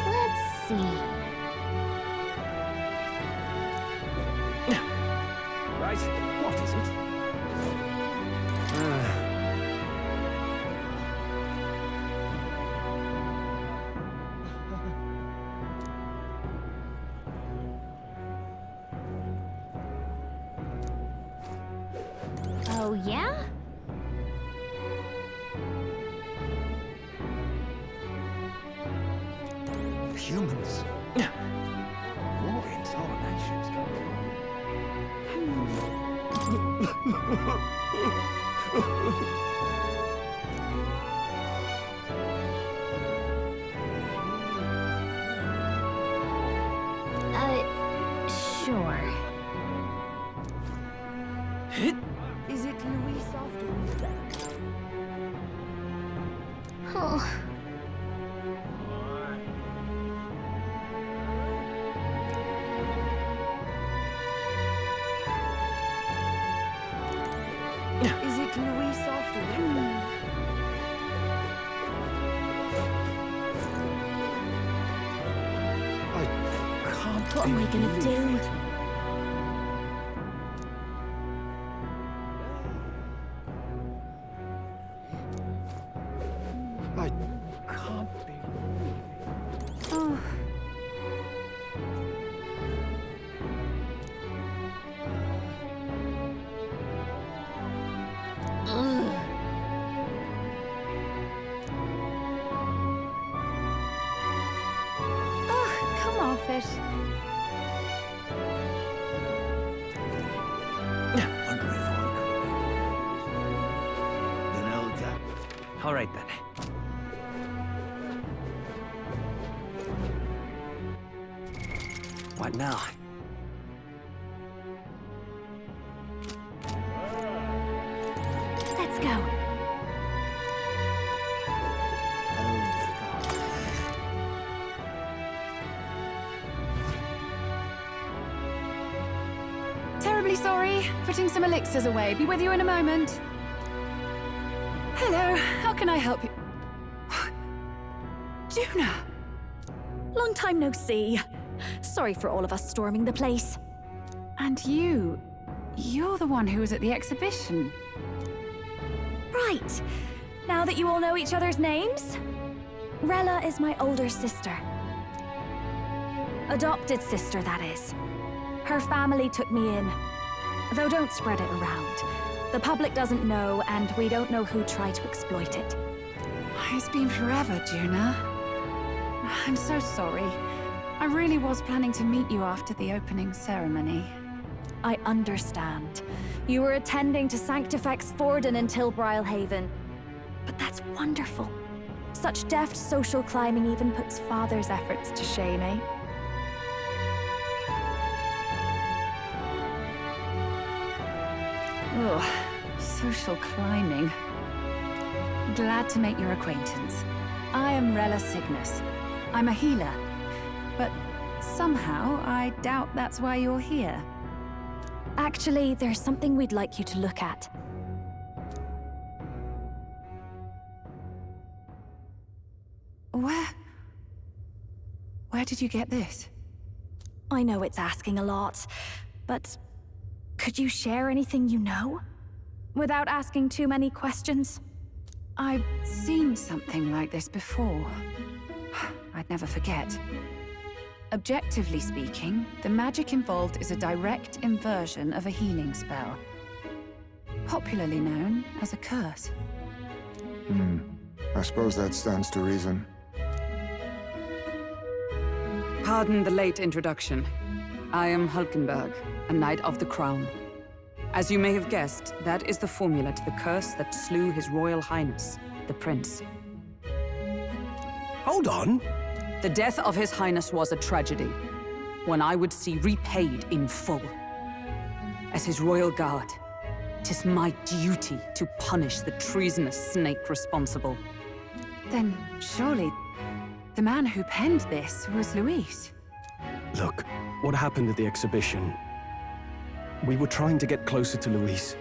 Let's see. Right, what is it? Oh, yeah? Humans. War intolernations. Sure. Is it Louis after all? Oh. Is it Louis after all? I can't. What am I gonna do? I can't believe it. Oh. Ugh. Oh, come off it. Wonder if I could. Then I'll all right then. What now? Let's go. Terribly sorry. Putting some elixirs away. Be with you in a moment. Hello. How can I help you? Juna! Long time no see. Sorry for all of us storming the place. And you're the one who was at the exhibition. Right. Now that you all know each other's names, Rella is my older sister. Adopted sister, that is. Her family took me in. Though don't spread it around. The public doesn't know, and we don't know who tried to exploit it. It's been forever, Juna. I'm so sorry. I really was planning to meet you after the opening ceremony. I understand. You were attending to Sanctifex Forden in Tilbrile Haven. But that's wonderful. Such deft social climbing even puts Father's efforts to shame, eh? Ugh, social climbing. Glad to make your acquaintance. I am Rella Cygnus. I'm a healer. But somehow, I doubt that's why you're here. Actually, there's something we'd like you to look at. Where did you get this? I know it's asking a lot, but could you share anything you know? Without asking too many questions? I've seen something like this before. I'd never forget. Objectively speaking, the magic involved is a direct inversion of a healing spell. Popularly known as a curse. I suppose that stands to reason. Pardon the late introduction. I am Hulkenberg, a Knight of the Crown. As you may have guessed, that is the formula to the curse that slew His Royal Highness, the Prince. Hold on. The death of His Highness was a tragedy, one I would see repaid in full. As His Royal Guard, 'tis my duty to punish the treasonous snake responsible. Then surely the man who penned this was Luis. Look, what happened at the exhibition? We were trying to get closer to Luis.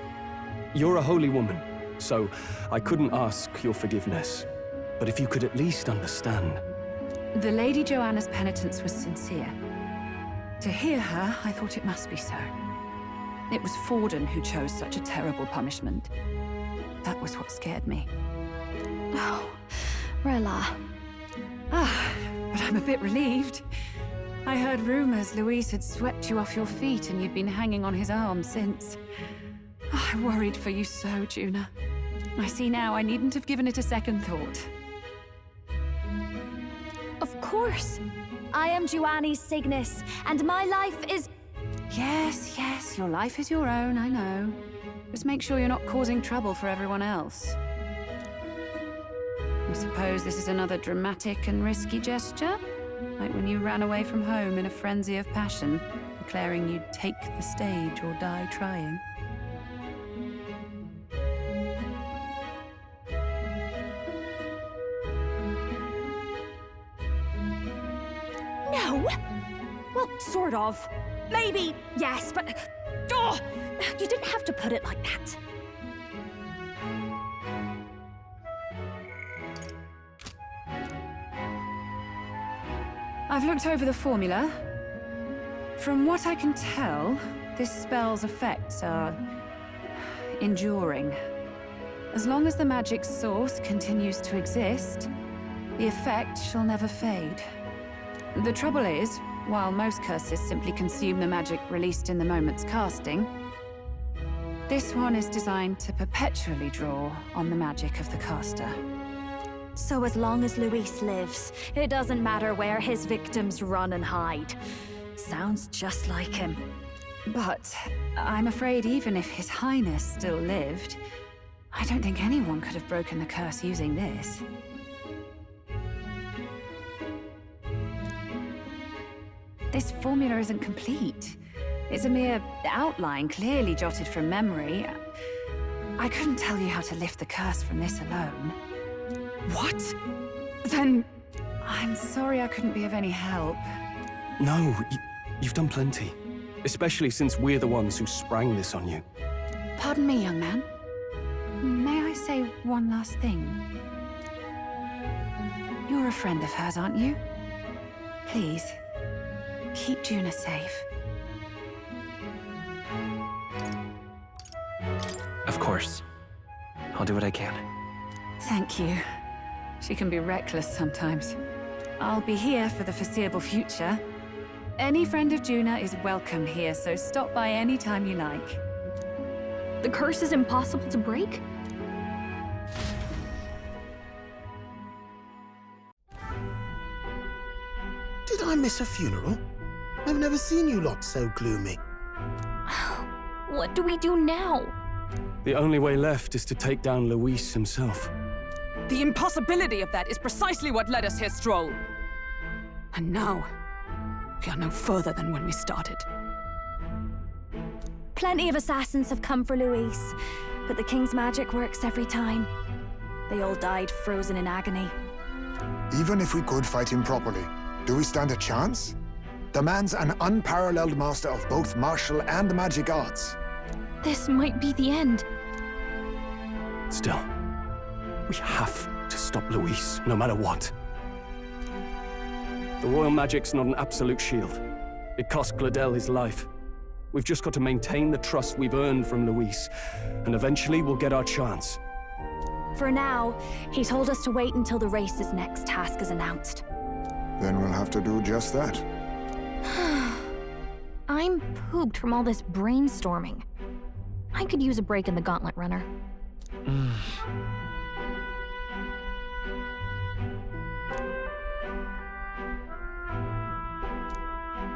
You're a holy woman, so I couldn't ask your forgiveness. but if you could at least understand. The Lady Joanna's penitence was sincere. To hear her, I thought it must be so. It was Forden who chose such a terrible punishment. That was what scared me. Oh, Rilla. Ah, but I'm a bit relieved. I heard rumors Luis had swept you off your feet and you'd been hanging on his arm since. Oh, I worried for you so, Juna. I see now I needn't have given it a second thought. Of course. I am Juani's Cygnus, and my life is... Yes, yes, your life is your own, I know. Just make sure you're not causing trouble for everyone else. I suppose this is another dramatic and risky gesture? Like when you ran away from home in a frenzy of passion, declaring you'd take the stage or die trying. No! Well, sort of. Maybe, yes, but... Oh, you didn't have to put it like that. I've looked over the formula. From what I can tell, this spell's effects are enduring. As long as the magic's source continues to exist, the effect shall never fade. The trouble is, while most curses simply consume the magic released in the moment's casting, this one is designed to perpetually draw on the magic of the caster. So as long as Luis lives, it doesn't matter where his victims run and hide. Sounds just like him. But I'm afraid even if His Highness still lived, I don't think anyone could have broken the curse using this. This formula isn't complete. It's a mere outline, clearly jotted from memory. I couldn't tell you how to lift the curse from this alone. What? Then... I'm sorry I couldn't be of any help. No, you've done plenty. Especially since we're the ones who sprang this on you. Pardon me, young man. May I say one last thing? You're a friend of hers, aren't you? Please, keep Juna safe. Of course. I'll do what I can. Thank you. She can be reckless sometimes. I'll be here for the foreseeable future. Any friend of Juna is welcome here, so stop by any time you like. The curse is impossible to break? Did I miss a funeral? I've never seen you lot so gloomy. What do we do now? The only way left is to take down Luis himself. The impossibility of that is precisely what led us here, Stroll. And now, we are no further than when we started. Plenty of assassins have come for Luis, but the King's magic works every time. They all died frozen in agony. Even if we could fight him properly, do we stand a chance? The man's an unparalleled master of both martial and magic arts. This might be the end. Still, we have to stop Luis, no matter what. The royal magic's not an absolute shield. It cost Gladel his life. We've just got to maintain the trust we've earned from Luis, and eventually we'll get our chance. For now, he told us to wait until the race's next task is announced. Then we'll have to do just that. I'm pooped from all this brainstorming. I could use a break in the gauntlet runner.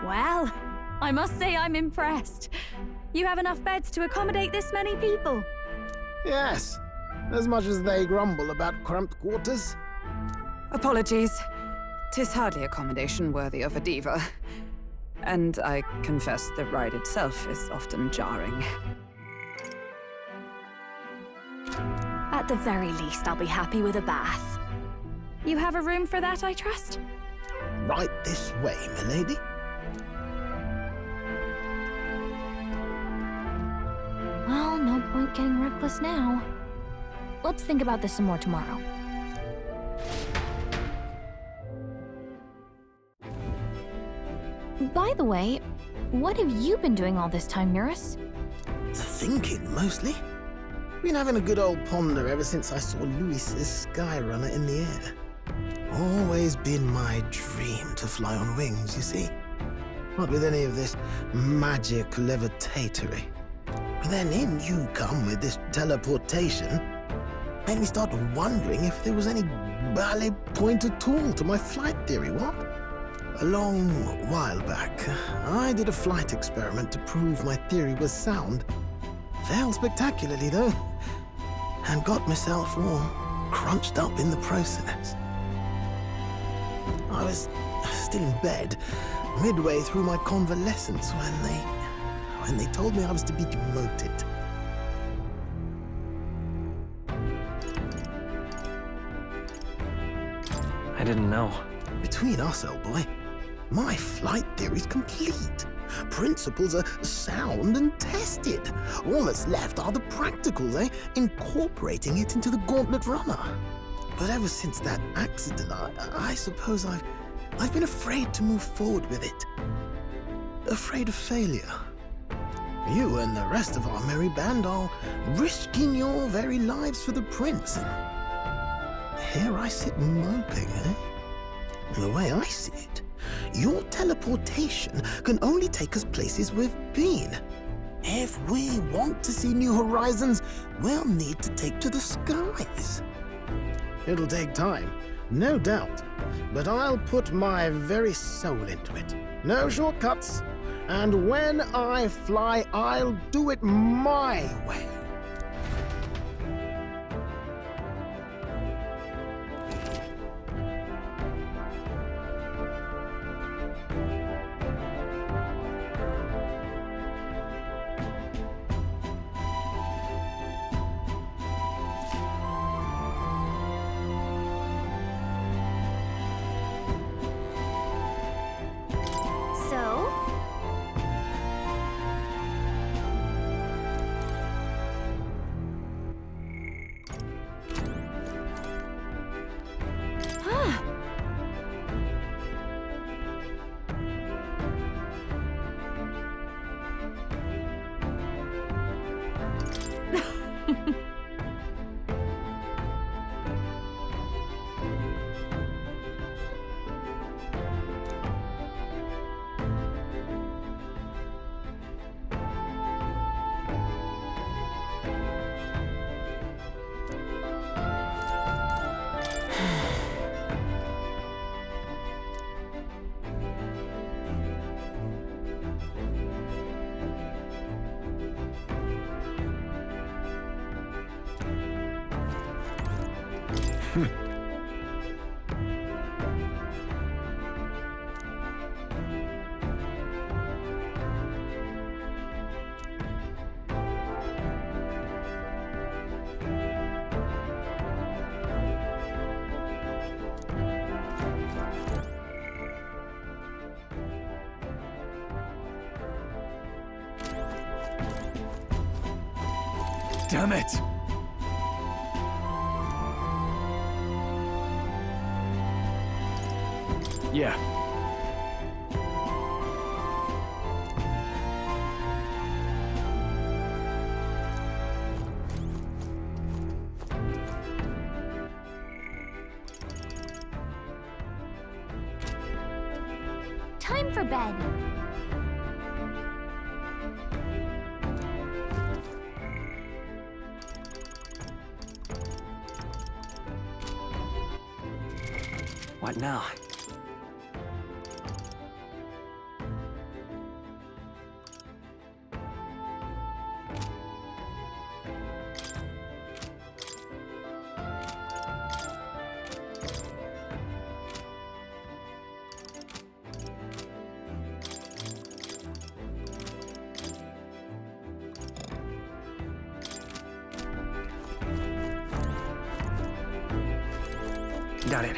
Well, I must say I'm impressed. You have enough beds to accommodate this many people. Yes, as much as they grumble about cramped quarters. Apologies. 'Tis hardly accommodation worthy of a diva. And I confess the ride itself is often jarring. At the very least, I'll be happy with a bath. You have a room for that, I trust? Right this way, milady. Well, no point getting reckless now. Let's think about this some more tomorrow. By the way, what have you been doing all this time, Eurus? Thinking, mostly. Been having a good old ponder ever since I saw Luis's Skyrunner in the air. Always been my dream to fly on wings, you see. Not with any of this magic levitatory. But then in you come with this teleportation. Made me start wondering if there was any ballet point at all to my flight theory, what? A long while back, I did a flight experiment to prove my theory was sound. Failed spectacularly, though, and got myself all crunched up in the process. I was still in bed, midway through my convalescence, when they told me I was to be demoted. I didn't know. Between us, old boy, my flight theory's complete. Principles are sound and tested. All that's left are the practicals, incorporating it into the Gauntlet Runner. But ever since that accident, I suppose I've been afraid to move forward with it. Afraid of failure. You and the rest of our merry band are risking your very lives for the prince. And here I sit moping, The way I see it, your teleportation can only take us places we've been. If we want to see new horizons, we'll need to take to the skies. It'll take time, no doubt, but I'll put my very soul into it. No shortcuts. And when I fly, I'll do it my way. So? Damn it! Yeah. Time for bed. What now? Got it.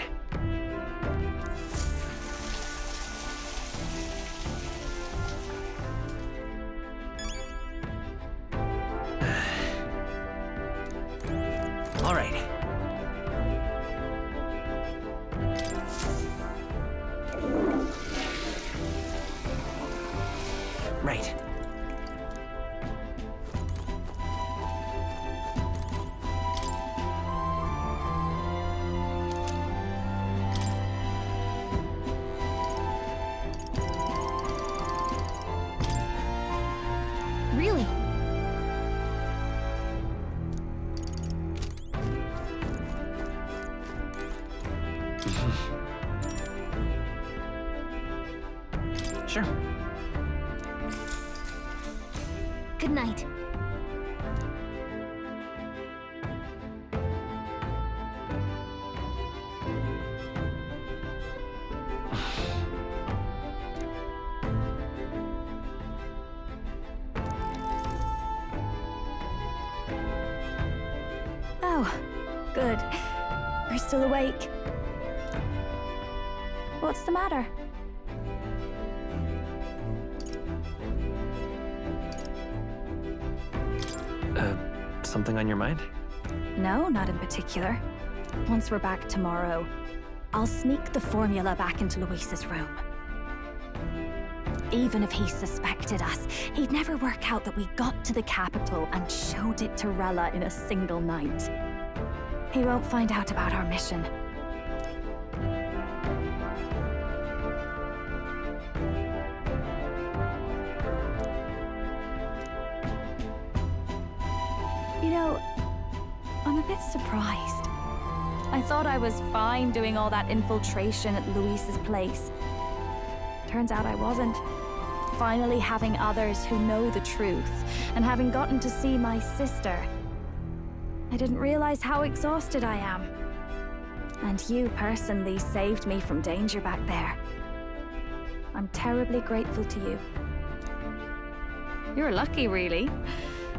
All right. Right. Really? Sure. Good night. Oh, good. You're still awake. What's the matter? Something on your mind? No, not in particular. Once we're back tomorrow, I'll sneak the formula back into Luis's room. Even if he suspected us, he'd never work out that we got to the capital and showed it to Rella in a single night. He won't find out about our mission. You know, I'm a bit surprised. I thought I was fine doing all that infiltration at Luis's place. Turns out I wasn't. Finally having others who know the truth, and having gotten to see my sister. I didn't realize how exhausted I am. And you personally saved me from danger back there. I'm terribly grateful to you. You're lucky, really.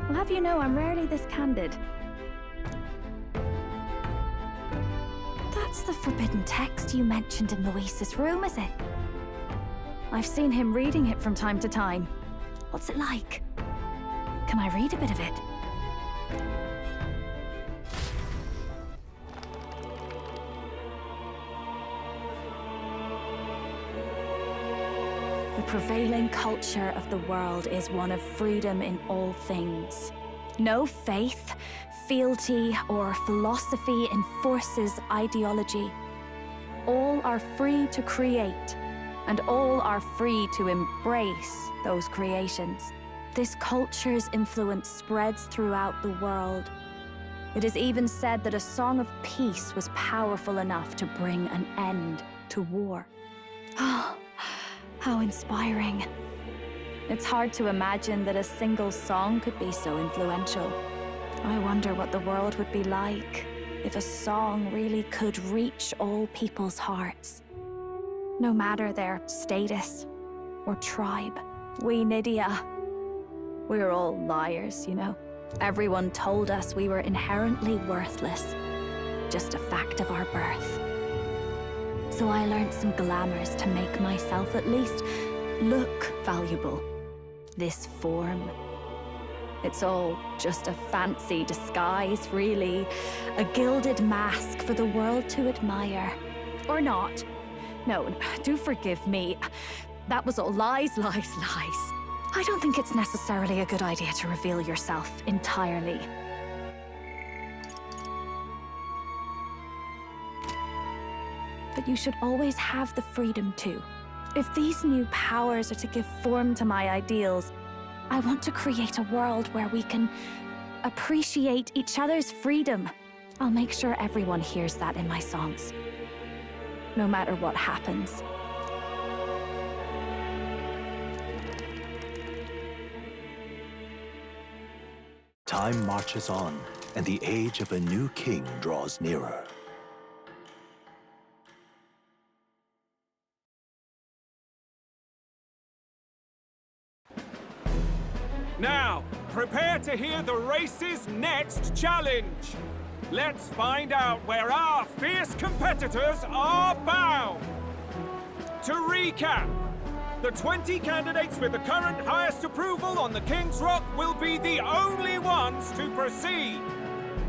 I'll have you know I'm rarely this candid. That's the forbidden text you mentioned in Luis's room, is it? I've seen him reading it from time to time. What's it like? Can I read a bit of it? The prevailing culture of the world is one of freedom in all things. No faith, fealty, or philosophy enforces ideology. All are free to create, and all are free to embrace those creations. This culture's influence spreads throughout the world. It is even said that a song of peace was powerful enough to bring an end to war. Oh, how inspiring. It's hard to imagine that a single song could be so influential. I wonder what the world would be like if a song really could reach all people's hearts. No matter their status or tribe. We Nydia, we're all liars, you know. Everyone told us we were inherently worthless, just a fact of our birth. So I learned some glamours to make myself at least look valuable. This form. It's all just a fancy disguise, really. A gilded mask for the world to admire. Or not. No, do forgive me. That was all lies, lies, lies. I don't think it's necessarily a good idea to reveal yourself entirely. But you should always have the freedom to. If these new powers are to give form to my ideals, I want to create a world where we can appreciate each other's freedom. I'll make sure everyone hears that in my songs. No matter what happens. Time marches on, and the age of a new king draws nearer. Now, prepare to hear the race's next challenge. Let's find out where our fierce competitors are bound. To recap, the 20 candidates with the current highest approval on the King's Rock will be the only ones to proceed.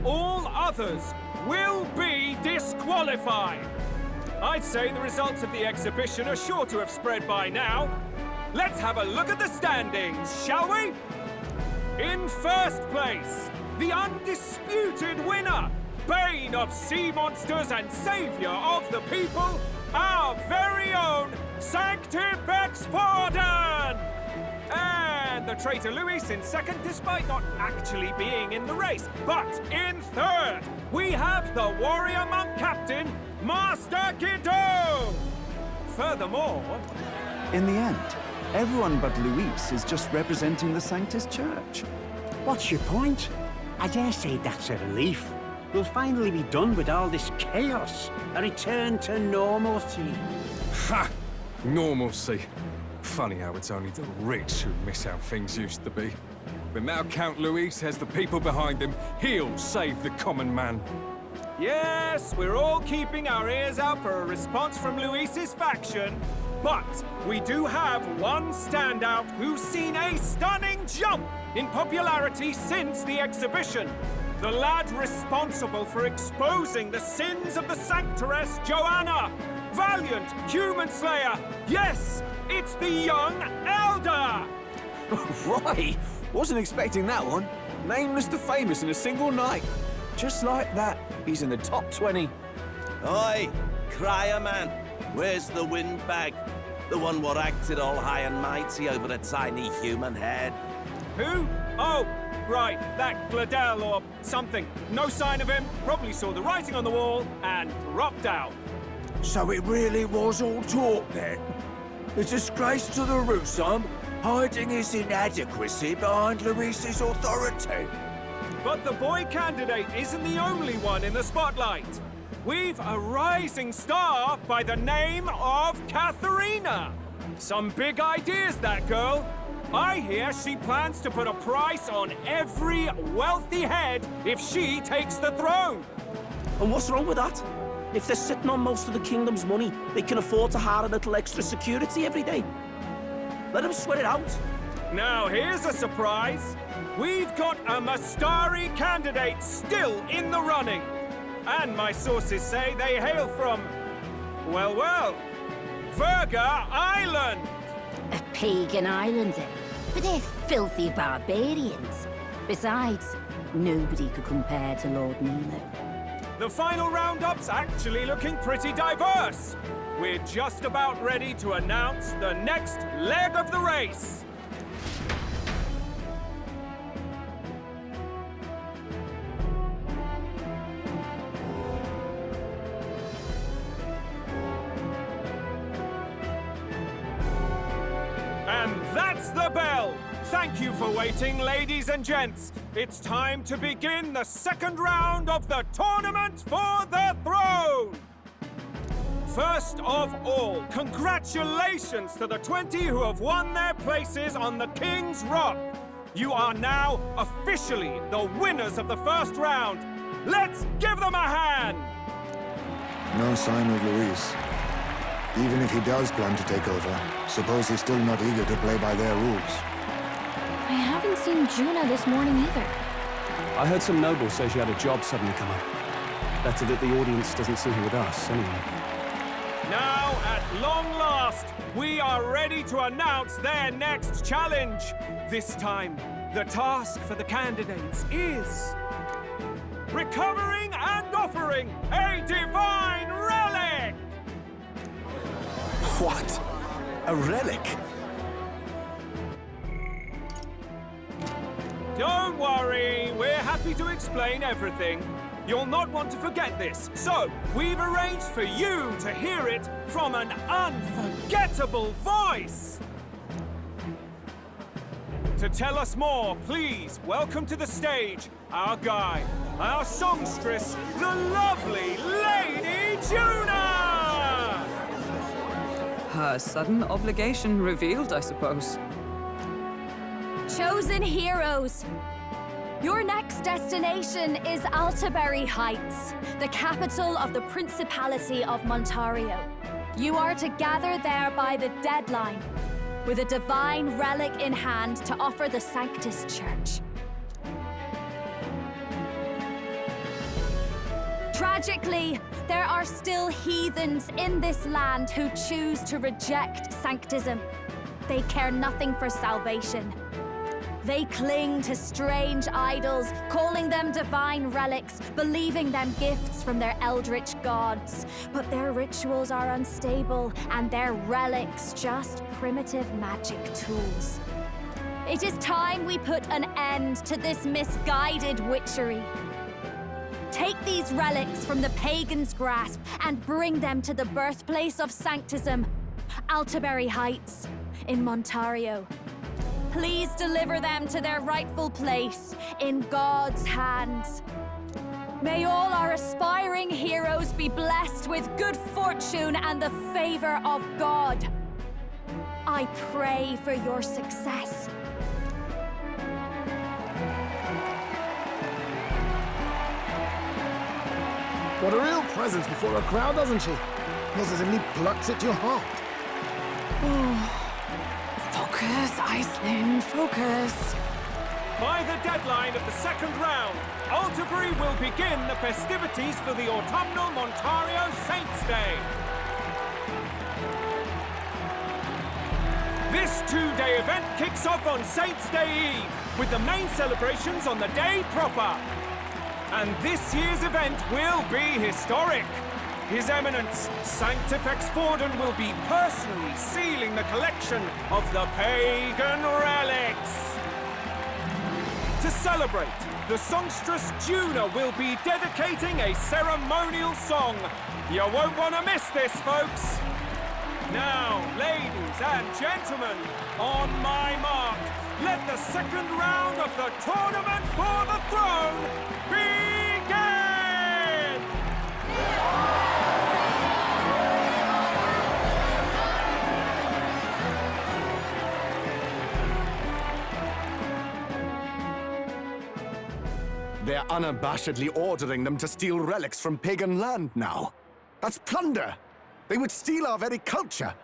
All others will be disqualified. I'd say the results of the exhibition are sure to have spread by now. let's have a look at the standings, shall we? In first place, the undisputed winner, bane of sea monsters and savior of the people, our very own Sanctifex Forden! And the traitor Luis in second, despite not actually being in the race. But in third, we have the warrior monk captain, Master Guido! Furthermore... In the end, everyone but Luis is just representing the Sanctus Church. What's your point? I dare say that's a relief. We'll finally be done with all this chaos. A return to normalcy. Ha! Normalcy. Funny how it's only the rich who miss how things used to be. But now Count Luis has the people behind him. He'll save the common man. Yes, we're all keeping our ears out for a response from Luis's faction. But we do have one standout who's seen a stunning jump in popularity since the exhibition. The lad responsible for exposing the sins of the Sanctoress Joanna. Valiant human slayer. Yes, it's the young elder. Right, wasn't expecting that one. Nameless to famous in a single night. Just like that, he's in the top 20. Oi, crier man, where's the windbag? The one what acted all high and mighty over a tiny human head. Who? Oh, right, that Gladel or something. No sign of him, probably saw the writing on the wall and dropped out. So it really was all talk then? A disgrace to the Rusum, hiding his inadequacy behind Luis's authority. But the boy candidate isn't the only one in the spotlight. We've a rising star by the name of Katharina. Some big ideas, that girl. I hear she plans to put a price on every wealthy head if she takes the throne. And what's wrong with that? If they're sitting on most of the kingdom's money, they can afford to hire a little extra security every day. Let them sweat it out. Now here's a surprise. We've got a Mastari candidate still in the running. And my sources say they hail from, well, Verga Island. A pagan island, eh? But they're filthy barbarians. Besides, nobody could compare to Lord Nilo. The final roundup's actually looking pretty diverse. We're just about ready to announce the next leg of the race. And that's the bell! Thank you for waiting, ladies and gents. It's time to begin the second round of the tournament for the throne! First of all, congratulations to the 20 who have won their places on the King's Rock. You are now officially the winners of the first round. Let's give them a hand! No sign of Luis. Even if he does plan to take over, suppose he's still not eager to play by their rules. I haven't seen Juna this morning either. I heard some nobles say she had a job suddenly come up. Better that the audience doesn't see her with us, anyway. Now, at long last, we are ready to announce their next challenge. This time, the task for the candidates is... recovering and offering a divine relic! What? A relic? Don't worry, we're happy to explain everything. You'll not want to forget this, so we've arranged for you to hear it from an unforgettable voice. To tell us more, please welcome to the stage our guide, our songstress, the lovely Lady Juna! Her sudden obligation revealed, I suppose. Chosen heroes! Your next destination is Altaberry Heights, the capital of the Principality of Montario. You are to gather there by the deadline, with a divine relic in hand to offer the Sanctus Church. Tragically, there are still heathens in this land who choose to reject sanctism. they care nothing for salvation. They cling to strange idols, calling them divine relics, believing them gifts from their eldritch gods. But their rituals are unstable, and their relics just primitive magic tools. It is time we put an end to this misguided witchery. Take these relics from the pagan's grasp and bring them to the birthplace of Sanctism, Altaberry Heights, in Montario. Please deliver them to their rightful place in God's hands. May all our aspiring heroes be blessed with good fortune and the favor of God. I pray for your success. What a real presence before a crowd, doesn't she? Positively plucks at your heart. Focus, Iceland, focus. By the deadline of the second round, Altaberry will begin the festivities for the autumnal Montario Saints' Day. This two-day event kicks off on Saints' Day Eve, with the main celebrations on the day proper. And this year's event will be historic. His Eminence, Sanctifex Forden, will be personally sealing the collection of the pagan relics. To celebrate, the songstress Juna will be dedicating a ceremonial song. You won't want to miss this, folks. Now, ladies and gentlemen, on my mark, let the second round of the Tournament for the Throne begin! They're unabashedly ordering them to steal relics from pagan land now. That's plunder! They would steal our very culture!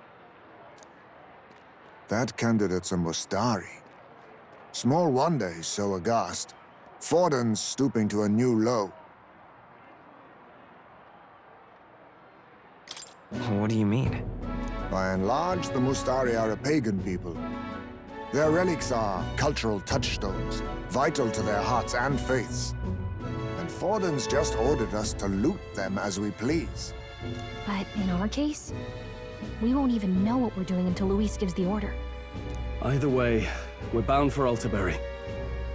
That candidate's a Mustari. Small wonder he's so aghast. Forden's stooping to a new low. What do you mean? By and large, the Mustari are a pagan people. Their relics are cultural touchstones, vital to their hearts and faiths. And Forden's just ordered us to loot them as we please. But in our case, we won't even know what we're doing until Luis gives the order. Either way, we're bound for Altaberry.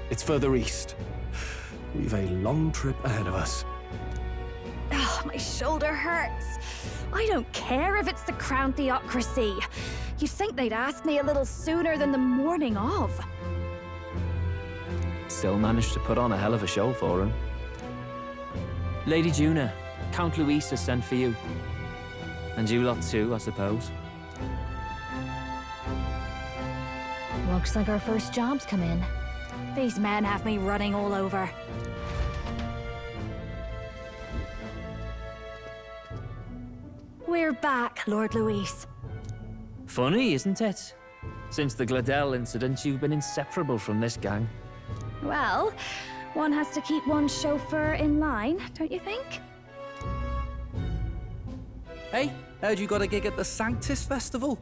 It's further east. We've a long trip ahead of us. Oh, my shoulder hurts. I don't care if it's the Crown Theocracy. You'd think they'd ask me a little sooner than the morning of. Still managed to put on a hell of a show for him. Lady Juna, Count Luis has sent for you. And you lot too, I suppose. Looks like our first job's come in. These men have me running all over. We're back, Lord Luis. Funny, isn't it? Since the Gladel incident, you've been inseparable from this gang. Well, one has to keep one's chauffeur in line, don't you think? Hey, heard you got a gig at the Sanctis Festival?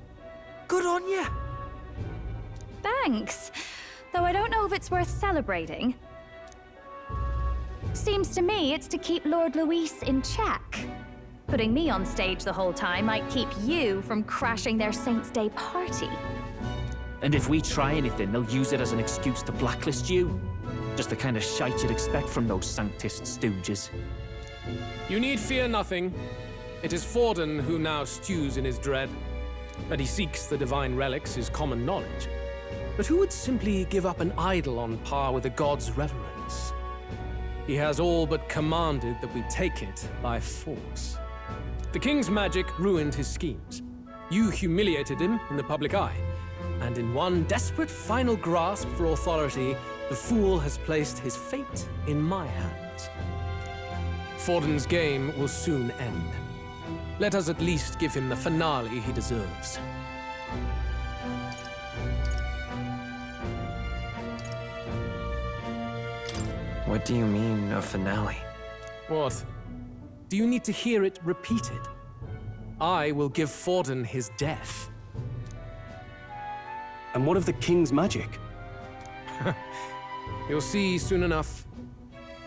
Good on ya! Thanks. Though I don't know if it's worth celebrating. Seems to me it's to keep Lord Luis in check. Putting me on stage the whole time might keep you from crashing their Saints' Day party. And if we try anything, they'll use it as an excuse to blacklist you. Just the kind of shite you'd expect from those Sanctist stooges. You need fear nothing. It is Forden who now stews in his dread. That he seeks the divine relics is common knowledge. But who would simply give up an idol on par with a god's reverence? He has all but commanded that we take it by force. The king's magic ruined his schemes. You humiliated him in the public eye. And in one desperate final grasp for authority, the fool has placed his fate in my hands. Forden's game will soon end. Let us at least give him the finale he deserves. What do you mean, a finale? What? Do you need to hear it repeated? I will give Forden his death. And what of the king's magic? You'll see soon enough.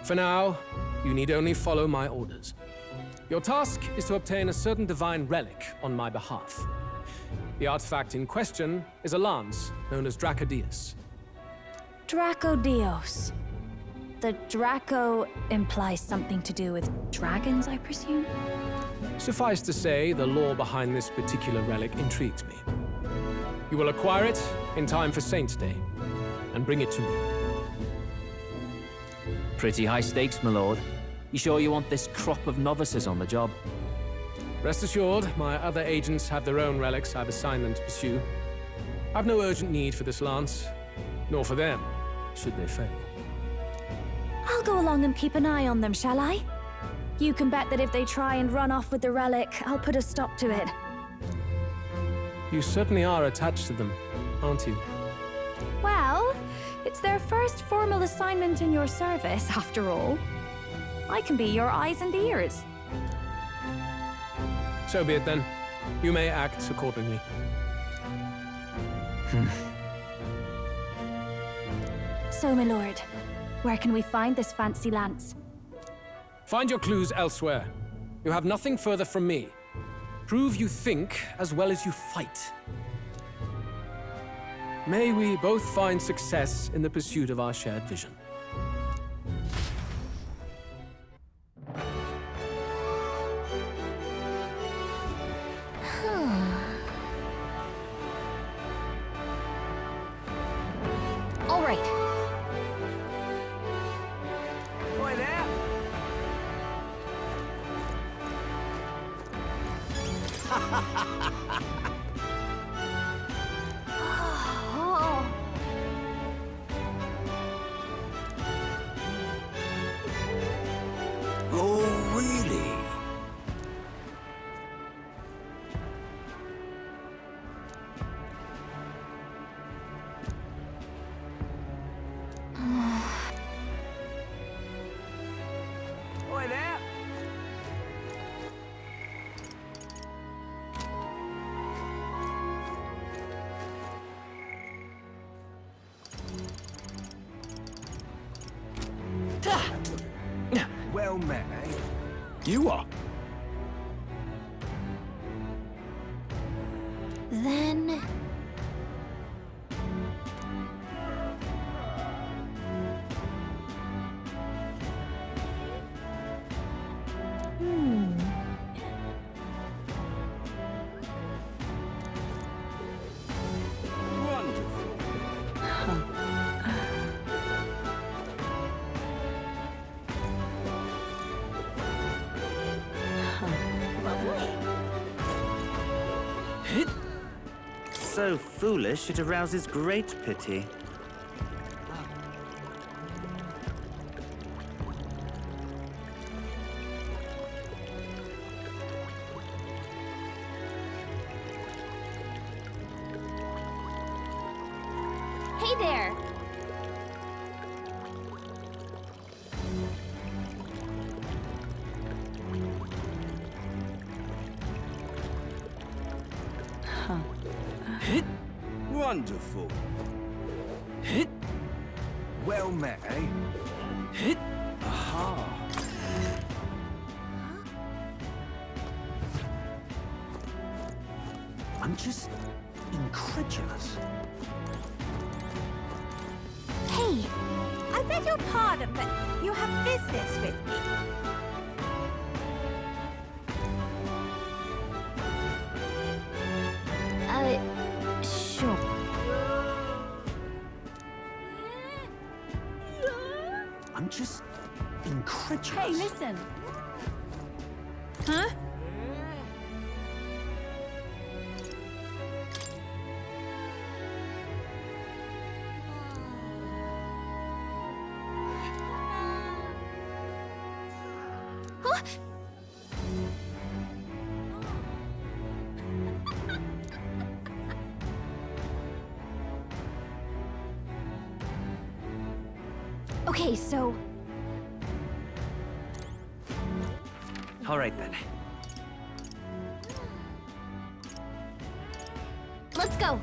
For now, you need only follow my orders. Your task is to obtain a certain divine relic on my behalf. The artifact in question is a lance known as Dracodius. Dracodios. The Draco implies something to do with dragons, I presume? Suffice to say, the lore behind this particular relic intrigues me. You will acquire it in time for Saint's Day, and bring it to me. Pretty high stakes, my lord. You sure you want this crop of novices on the job? Rest assured, my other agents have their own relics I've assigned them to pursue. I've no urgent need for this lance, nor for them, should they fail. I'll go along and keep an eye on them, shall I? You can bet that if they try and run off with the relic, I'll put a stop to it. You certainly are attached to them, aren't you? Well, it's their first formal assignment in your service, after all. I can be your eyes and ears. So be it then. You may act accordingly. So, my lord, where can we find this fancy lance? Find your clues elsewhere. You have nothing further from me. Prove you think as well as you fight. May we both find success in the pursuit of our shared vision. All right. Boy there! Oh, really? Boy there! Well met, eh? You are. Then... So foolish, it arouses great pity. Hey there! Wonderful. Well met, eh? Aha. I'm just incredulous. Hey, I beg your pardon, but you have business with me. Sure. I'm just incredulous. Hey, listen. Huh? Okay, so... All right, then. let's go!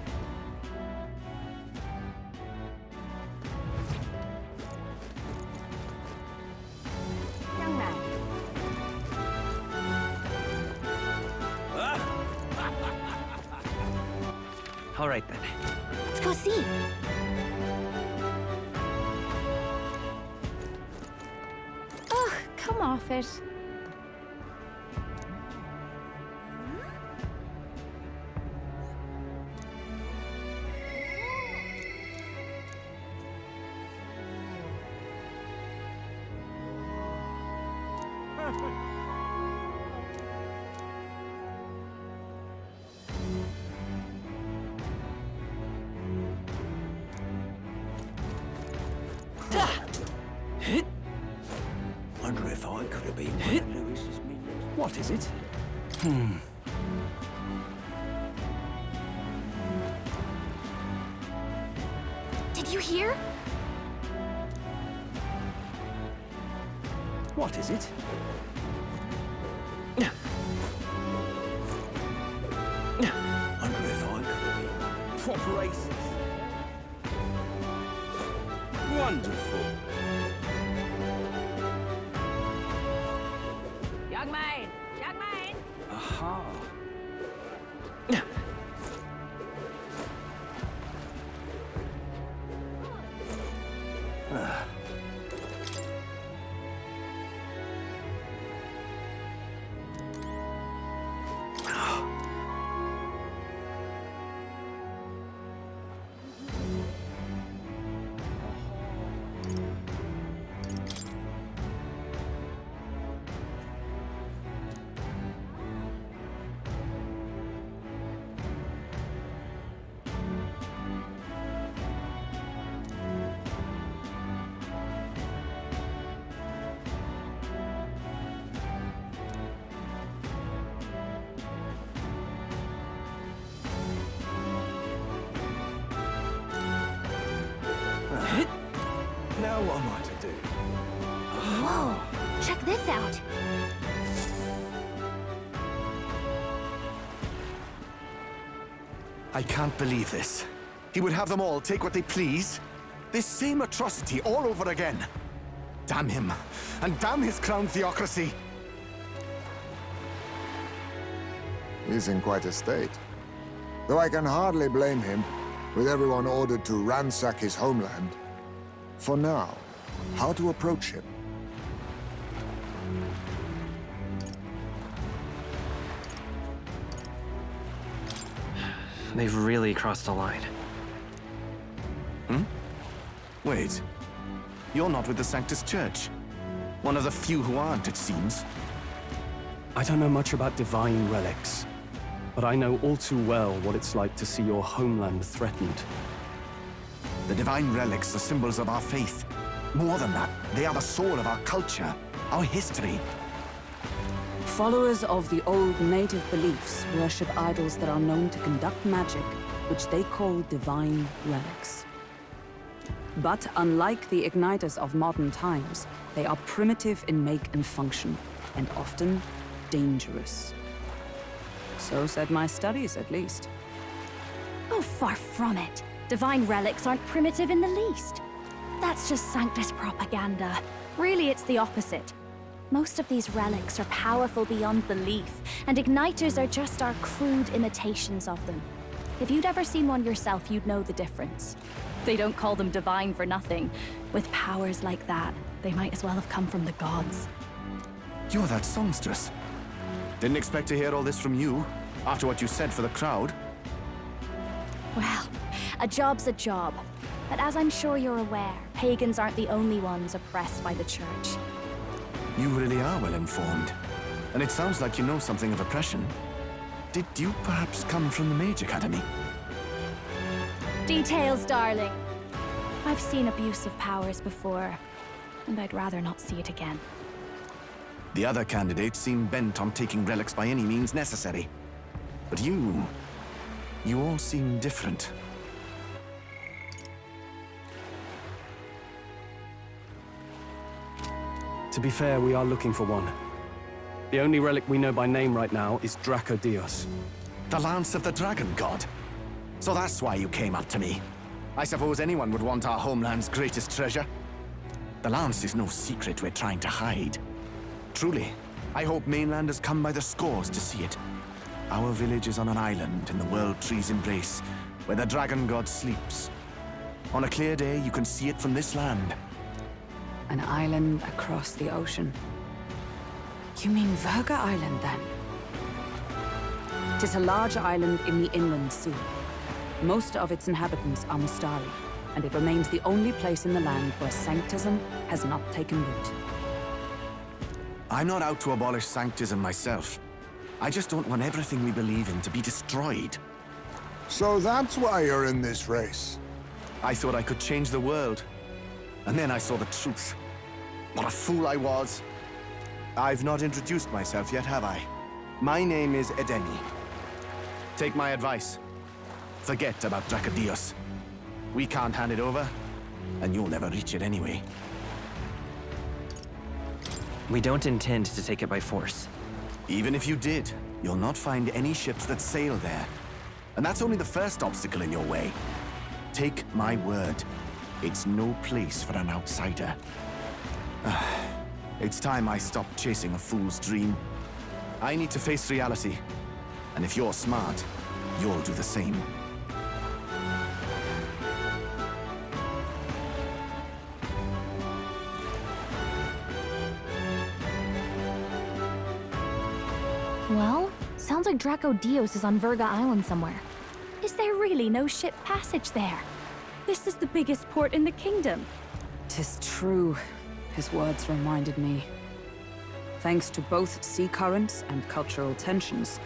All right then. Let's go see. Ugh, come off it. Wonder if I could have been one of Lewis's minions. What is it? Did you hear? What is it? Wonder if I could have been. What races? Wonderful. Young man! Young man! Aha. Now what am I to do? Whoa, check this out. I can't believe this. He would have them all take what they please. This same atrocity all over again. Damn him, and damn his crown theocracy. He's in quite a state. Though I can hardly blame him, with everyone ordered to ransack his homeland. For now, how to approach him? They've really crossed a line. Wait. You're not with the Sanctus Church. One of the few who aren't, it seems. I don't know much about divine relics, but I know all too well what it's like to see your homeland threatened. The divine relics are symbols of our faith. More than that, they are the soul of our culture, our history. Followers of the old native beliefs worship idols that are known to conduct magic, which they call divine relics. But unlike the igniters of modern times, they are primitive in make and function, and often dangerous. So said my studies, at least. Oh, far from it. Divine relics aren't primitive in the least. That's just Sanctus propaganda. Really, it's the opposite. Most of these relics are powerful beyond belief, and igniters are just our crude imitations of them. If you'd ever seen one yourself, you'd know the difference. They don't call them divine for nothing. With powers like that, they might as well have come from the gods. You're that songstress. Didn't expect to hear all this from you, after what you said for the crowd. Well, a job's a job. But as I'm sure you're aware, pagans aren't the only ones oppressed by the church. You really are well informed. And it sounds like you know something of oppression. Did you perhaps come from the Mage Academy? Details, darling. I've seen abuse of powers before, and I'd rather not see it again. The other candidates seem bent on taking relics by any means necessary. But you all seem different. To be fair, we are looking for one. The only relic we know by name right now is Draco Dios. The Lance of the Dragon God. So that's why you came up to me. I suppose anyone would want our homeland's greatest treasure. The Lance is no secret we're trying to hide. Truly, I hope mainlanders come by the scores to see it. Our village is on an island in the World Tree's embrace, where the dragon god sleeps. On a clear day, you can see it from this land. An island across the ocean. You mean Verga Island, then? It is a large island in the inland sea. Most of its inhabitants are Mustari, and it remains the only place in the land where Sanctism has not taken root. I'm not out to abolish Sanctism myself. I just don't want everything we believe in to be destroyed. So that's why you're in this race. I thought I could change the world. And then I saw the truth. What a fool I was. I've not introduced myself yet, have I? My name is Edeni. Take my advice. Forget about Dracodios. We can't hand it over, and you'll never reach it anyway. We don't intend to take it by force. Even if you did, you'll not find any ships that sail there. And that's only the first obstacle in your way. Take my word. It's no place for an outsider. It's time I stopped chasing a fool's dream. I need to face reality. And if you're smart, you'll do the same. Well, sounds like Dracodios is on Verga Island somewhere. Is there really no ship passage there? This is the biggest port in the kingdom. 'Tis true. His words reminded me. Thanks to both sea currents and cultural tensions,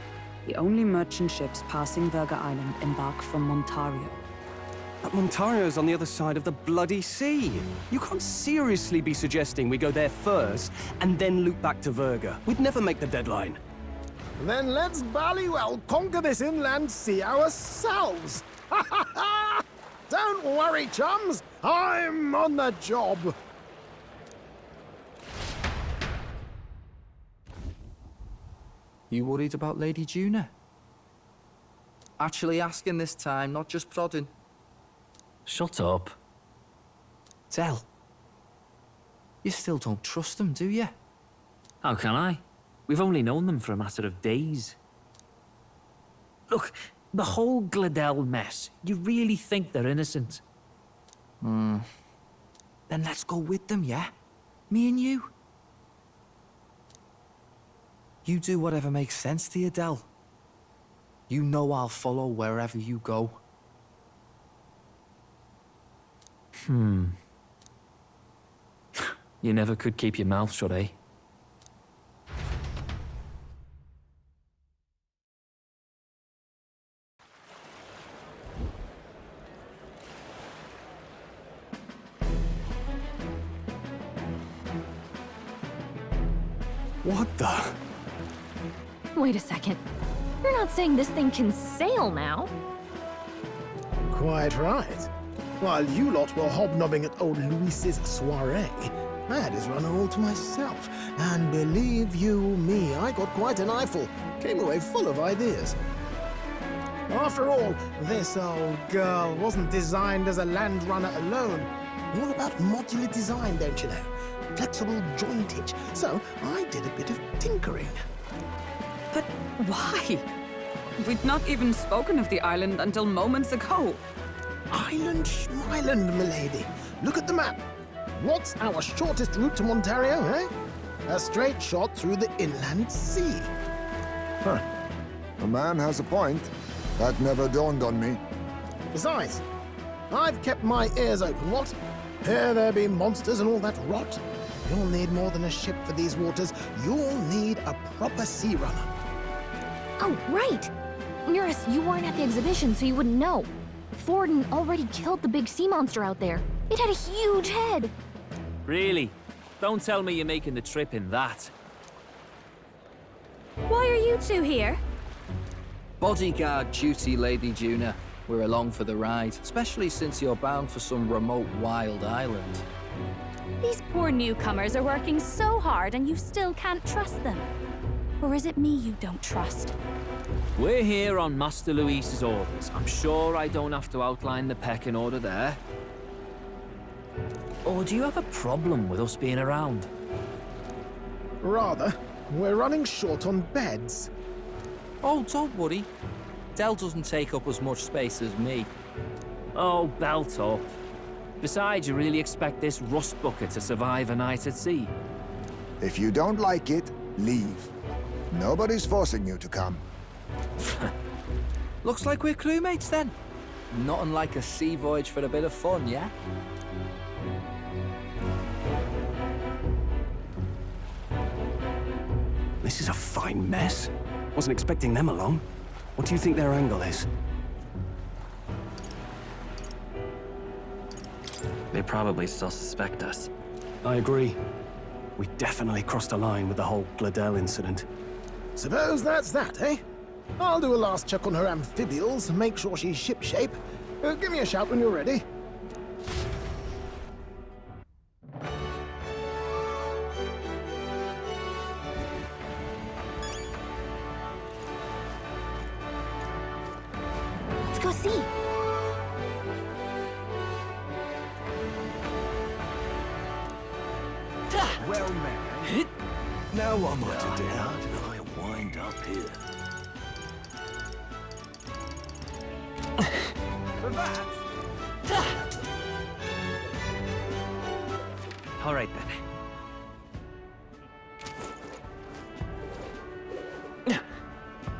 the only merchant ships passing Verga Island embark from Montario. But Montario's on the other side of the bloody sea. You can't seriously be suggesting we go there first and then loop back to Verga. We'd never make the deadline. Then let's ballywell conquer this inland sea ourselves! Ha ha ha! Don't worry, chums! I'm on the job! You worried about Lady Juna? Actually asking this time, not just prodding. Shut up. Tell. You still don't trust them, do you? How can I? We've only known them for a matter of days. Look, the whole Gladel mess, you really think they're innocent? Then let's go with them, yeah? Me and you. You do whatever makes sense to you, Del. You know I'll follow wherever you go. You never could keep your mouth shut, eh? What the? Wait a second. You're not saying this thing can sail now? Quite right. While you lot were hobnobbing at old Luis's soiree, I had his runner all to myself. And believe you me, I got quite an eyeful. Came away full of ideas. After all, this old girl wasn't designed as a land runner alone. All about modular design, don't you know? Flexible jointage. So I did a bit of tinkering. But why? We'd not even spoken of the island until moments ago. Island Schmeiland, milady. Look at the map. What's our shortest route to Montario, eh? A straight shot through the inland sea. Huh. The man has a point. That never dawned on me. Besides, I've kept my ears open, what? Here there be monsters and all that rot. You'll need more than a ship for these waters. You'll need a proper sea runner. Oh, right! Nearest, you weren't at the exhibition, so you wouldn't know. Forden already killed the big sea monster out there. It had a huge head. Really? Don't tell me you're making the trip in that. Why are you two here? Bodyguard duty, Lady Juna. We're along for the ride, especially since you're bound for some remote wild island. These poor newcomers are working so hard and you still can't trust them. Or is it me you don't trust? We're here on Master Luis's orders. I'm sure I don't have to outline the pecking order there. Or do you have a problem with us being around? Rather, we're running short on beds. Oh, don't worry. Dell doesn't take up as much space as me. Oh, belt up. Besides, you really expect this rust bucket to survive a night at sea? If you don't like it, leave. Nobody's forcing you to come. Looks like we're crewmates then. Nothing like a sea voyage for a bit of fun, yeah? This is a fine mess. Wasn't expecting them along. What do you think their angle is? They probably still suspect us. I agree. We definitely crossed a line with the whole Gladel incident. Suppose that's that, eh? I'll do a last check on her amphibials, make sure she's shipshape. Give me a shout when you're ready. Let's go see. Well, man. Now what am I to do? How did I wind up here? All right, then.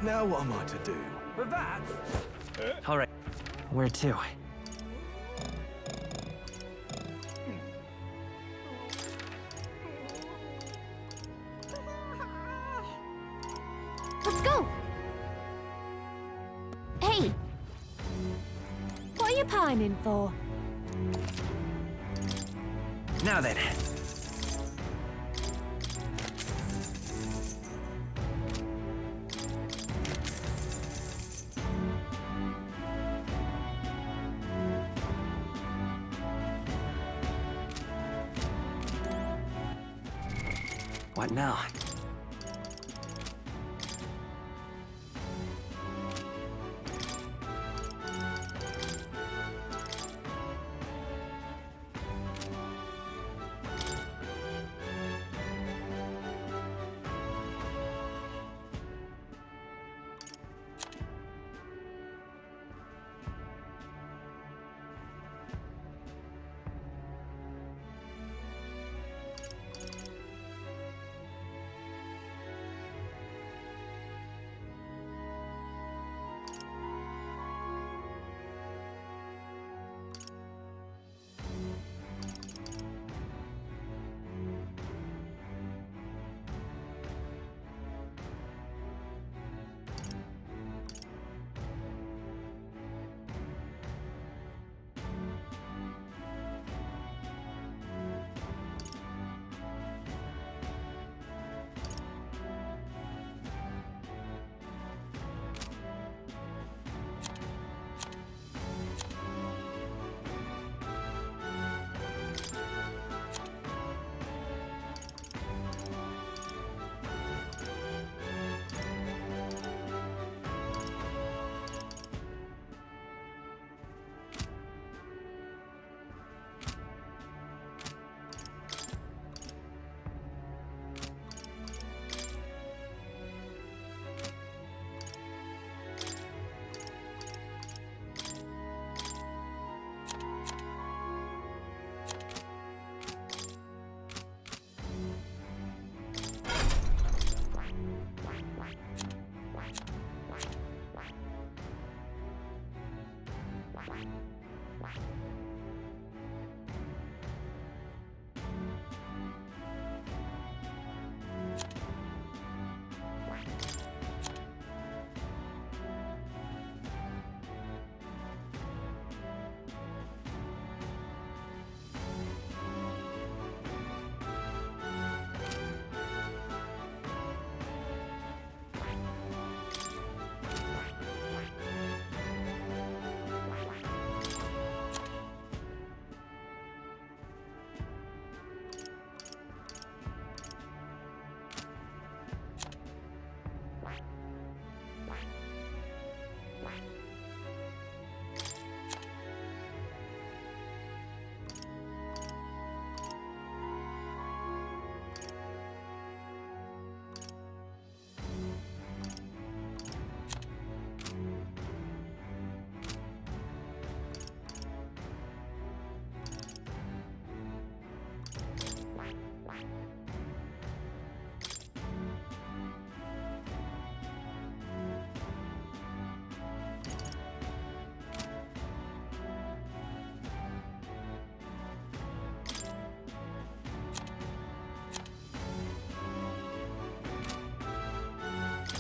Now what am I to do? All right. Where to? Let's go. Hey, What are you pining for? Now then. What now?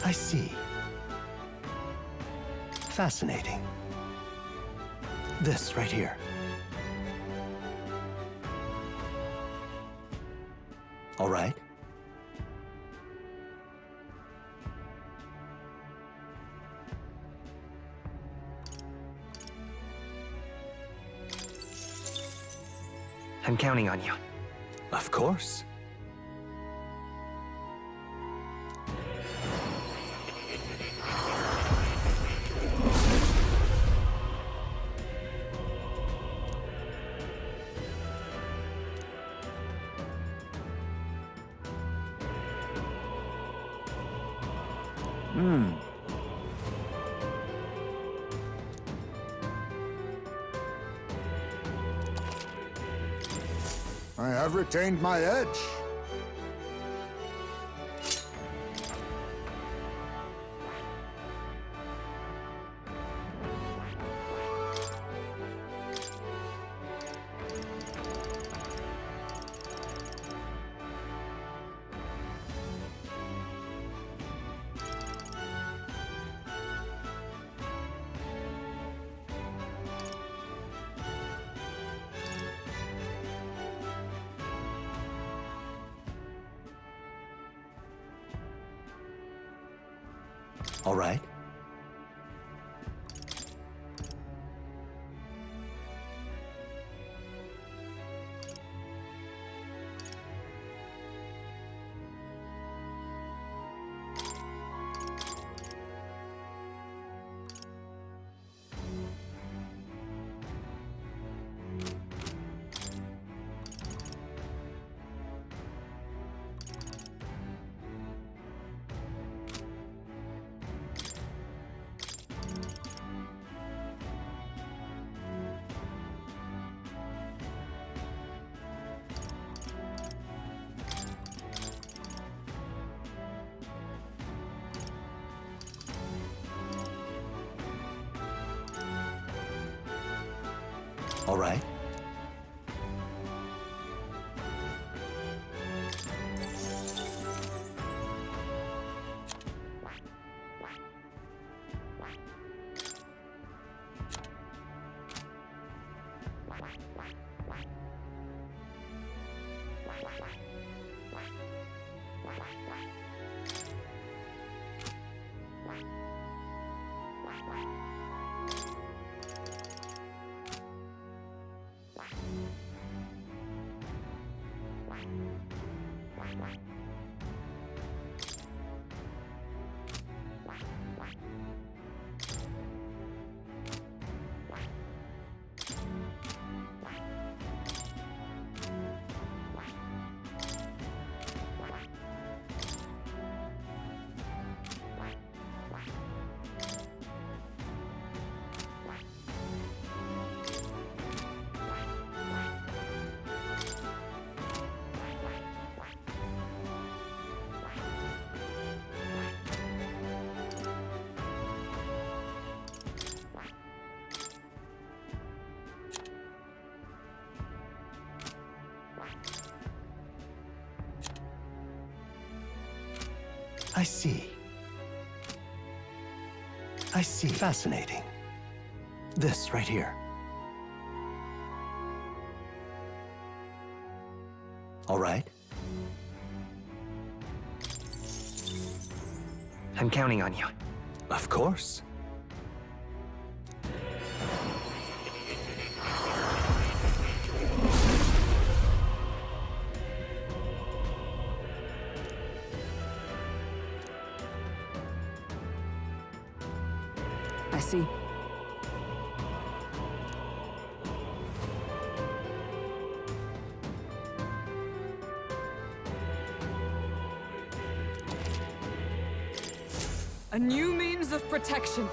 I see. Fascinating. This right here. All right. I'm counting on you. Of course. I have retained my edge. All right. All right. I see. I see. Fascinating. This right here. All right. I'm counting on you. Of course. I see. A new means of protection.